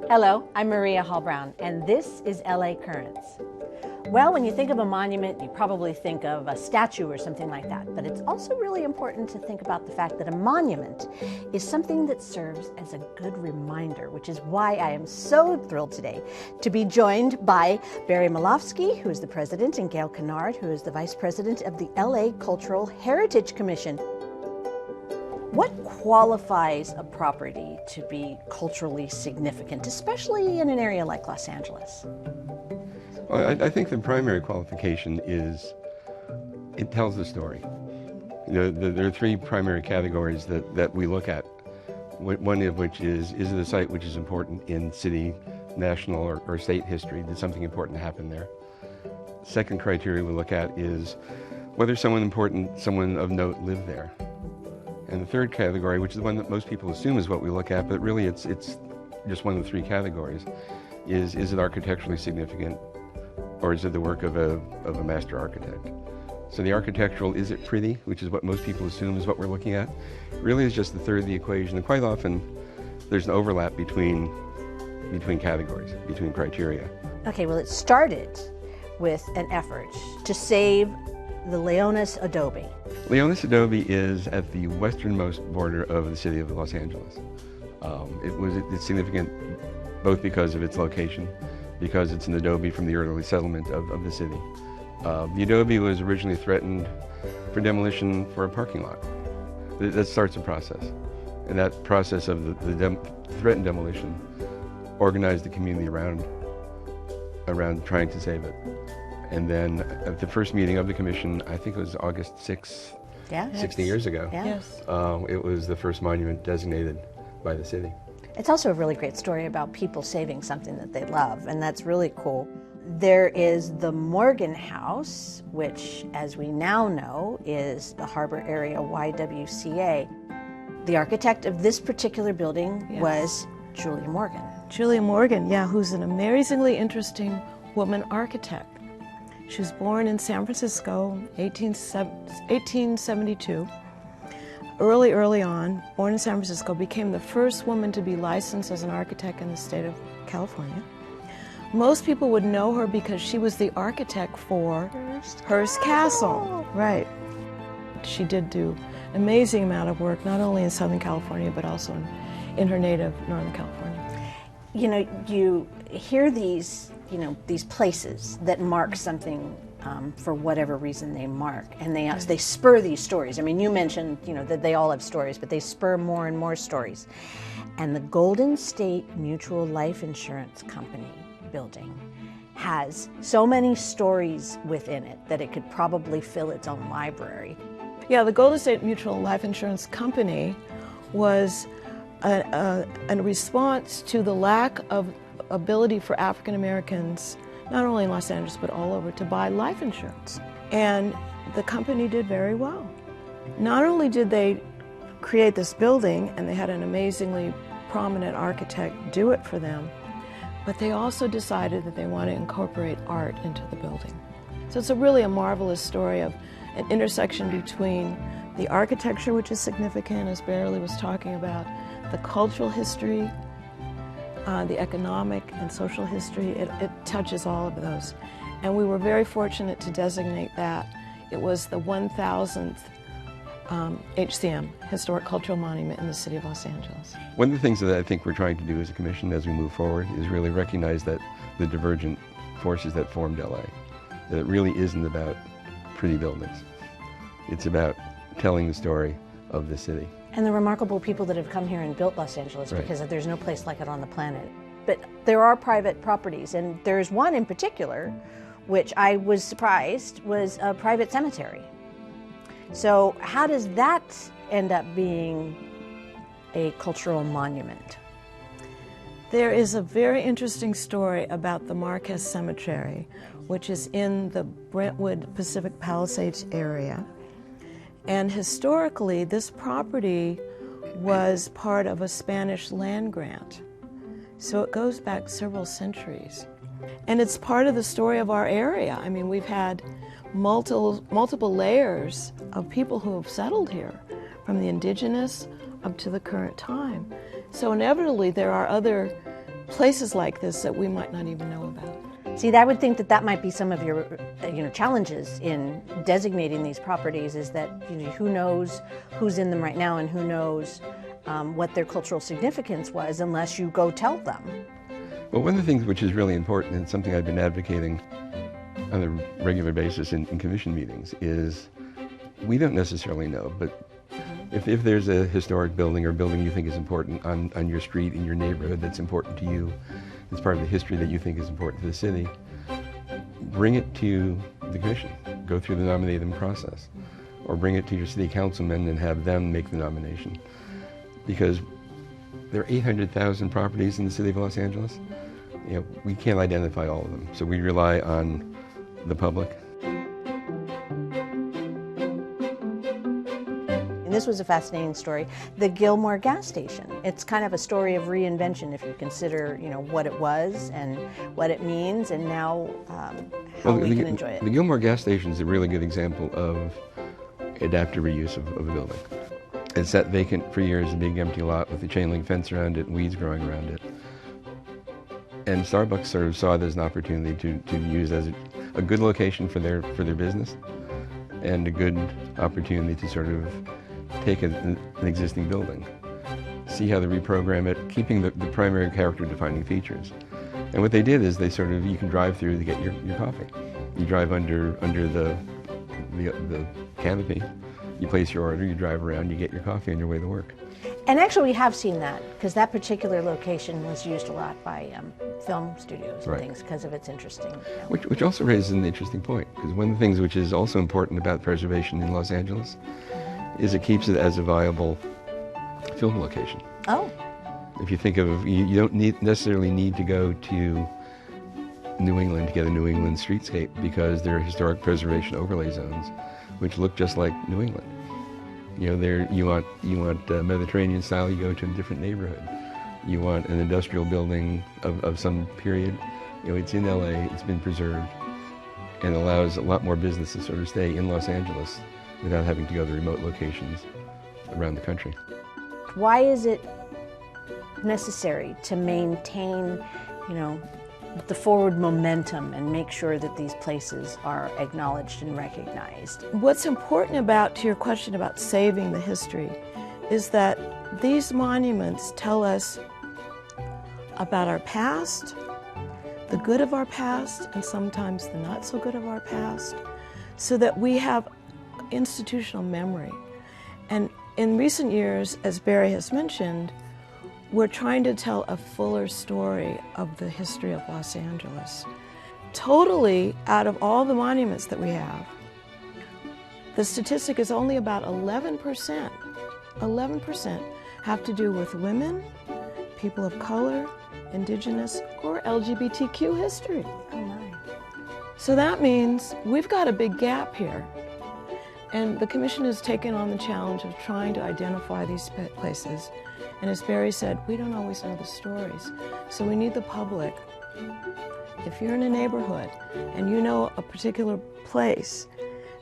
Hello, I'm Maria Hall Brown, and this is LA Currents. Well, when you think of a monument, you probably think of a statue or something like that, but it's also really important to think about the fact that a monument is something that serves as a good reminder, which is why I am so thrilled today to be joined by Barry Milofsky, who is the president, and Gail Kennard, who is the vice president of the LA Cultural Heritage Commission. What qualifies a property to be culturally significant, especially in an area like Los Angeles? Well, I think the primary qualification is it tells the story. There are three primary categories that we look at. One of which is it a site which is important in city, national, or state history? Did something important happen there? Second criteria we look at is whether someone of note lived there. And the third category, which is the one that most people assume is what we look at, but really it's just one of the three categories, is it architecturally significant, or is it the work of a master architect? So the architectural, is it pretty, which is what most people assume is what we're looking at, really is just the third of the equation. And quite often there's an overlap between categories, between criteria. Okay, well, it started with an effort to save the Leonis Adobe. Leonis Adobe is at the westernmost border of the city of Los Angeles. It's significant both because of its location, because it's an adobe from the early settlement of the city. The adobe was originally threatened for demolition for a parking lot. That starts a process. And that process of the threatened demolition organized the community around trying to save it. And then at the first meeting of the commission, I think it was August 6th, 60 years ago, Yes. It was the first monument designated by the city. It's also a really great story about people saving something that they love, and that's really cool. There is the Morgan House, which, as we now know, is the Harbor Area YWCA. The architect of this particular building was Julia Morgan. Julia Morgan, who's an amazingly interesting woman architect. She was born in San Francisco, 1872. Early on, born in San Francisco, became the first woman to be licensed as an architect in the state of California. Most people would know her because she was the architect for Hearst Castle. Right. She did do an amazing amount of work, not only in Southern California, but also in her native Northern California. You hear these places that mark something for whatever reason they mark, and they spur these stories. I mean, you mentioned that they all have stories, but they spur more and more stories. And the Golden State Mutual Life Insurance Company building has so many stories within it that it could probably fill its own library. Yeah, the Golden State Mutual Life Insurance Company was a response to the lack of ability for African Americans, not only in Los Angeles but all over, to buy life insurance. And the company did very well. Not only did they create this building, and they had an amazingly prominent architect do it for them, but they also decided that they want to incorporate art into the building. So it's really a marvelous story of an intersection between the architecture, which is significant, as Barry was talking about, the cultural history, the economic and social history. It touches all of those. And we were very fortunate to designate that. It was the 1,000th HCM, Historic Cultural Monument, in the city of Los Angeles. One of the things that I think we're trying to do as a commission as we move forward is really recognize that the divergent forces that formed LA, that it really isn't about pretty buildings. It's about telling the story of the city. And the remarkable people that have come here and built Los Angeles, because there's no place like it on the planet. But there are private properties, and there's one in particular, which I was surprised was a private cemetery. So how does that end up being a cultural monument? There is a very interesting story about the Marquez Cemetery, which is in the Brentwood Pacific Palisades area. And historically, this property was part of a Spanish land grant. So it goes back several centuries. And it's part of the story of our area. I mean, we've had multiple layers of people who have settled here, from the indigenous up to the current time. So inevitably, there are other places like this that we might not even know about. See, I would think that that might be some of your challenges in designating these properties, is that who knows who's in them right now and who knows what their cultural significance was unless you go tell them. Well, one of the things which is really important, and something I've been advocating on a regular basis in commission meetings, is we don't necessarily know, but if there's a historic building or building you think is important on your street, in your neighborhood, that's important to you, it's part of the history that you think is important to the city, bring it to the commission. Go through the nominating process. Or bring it to your city councilmen and have them make the nomination. Because there are 800,000 properties in the city of Los Angeles. We can't identify all of them, so we rely on the public. And this was a fascinating story. The Gilmore Gas Station. It's kind of a story of reinvention if you consider, what it was and what it means, and now how we can enjoy it. The Gilmore Gas Station is a really good example of adaptive reuse of a building. It sat vacant for years, a big empty lot with a chain link fence around it and weeds growing around it. And Starbucks sort of saw it as an opportunity to use as a good location for their business, and a good opportunity to sort of take an existing building, see how they reprogram it, keeping the primary character defining features. And what they did is you can drive through to get your coffee. You drive under the canopy, you place your order, you drive around, you get your coffee on your way to work. And actually we have seen that, because that particular location was used a lot by film studios and things because of its interesting. Which also raises an interesting point, because one of the things which is also important about preservation in Los Angeles is it keeps it as a viable film location. Oh. If you think of, you don't necessarily need to go to New England to get a New England streetscape, because there are historic preservation overlay zones which look just like New England. You want Mediterranean style, you go to a different neighborhood. You want an industrial building of some period, it's in LA, it's been preserved, and allows a lot more business to sort of stay in Los Angeles without having to go to remote locations around the country. Why is it necessary to maintain, the forward momentum and make sure that these places are acknowledged and recognized? What's important to your question about saving the history is that these monuments tell us about our past, the good of our past, and sometimes the not so good of our past, so that we have institutional memory. And in recent years, as Barry has mentioned, we're trying to tell a fuller story of the history of Los Angeles. Totally, out of all the monuments that we have, the statistic is only about 11%. 11% have to do with women, people of color, indigenous, or LGBTQ history. Oh my. So that means we've got a big gap here. And the Commission has taken on the challenge of trying to identify these places. And as Barry said, we don't always know the stories. So we need the public. If you're in a neighborhood and you know a particular place,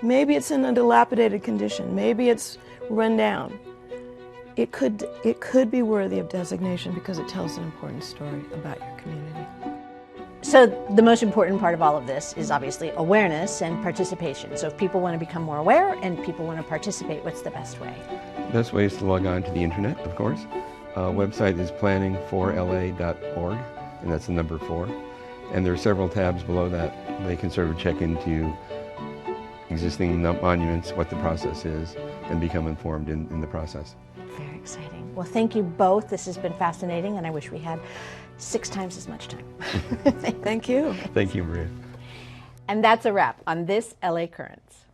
maybe it's in a dilapidated condition, maybe it's run down, it could be worthy of designation because it tells an important story about your community. So the most important part of all of this is obviously awareness and participation. So if people want to become more aware and people want to participate, what's the best way? The best way is to log on to the internet, of course. Website is planningforla.org, and that's the number 4. And there are several tabs below that. They can sort of check into existing monuments, what the process is, and become informed in the process. Very exciting. Well, thank you both. This has been fascinating, and I wish we had 6 times as much time. Thank you. Thank you, Maria. And that's a wrap on this LA Currents.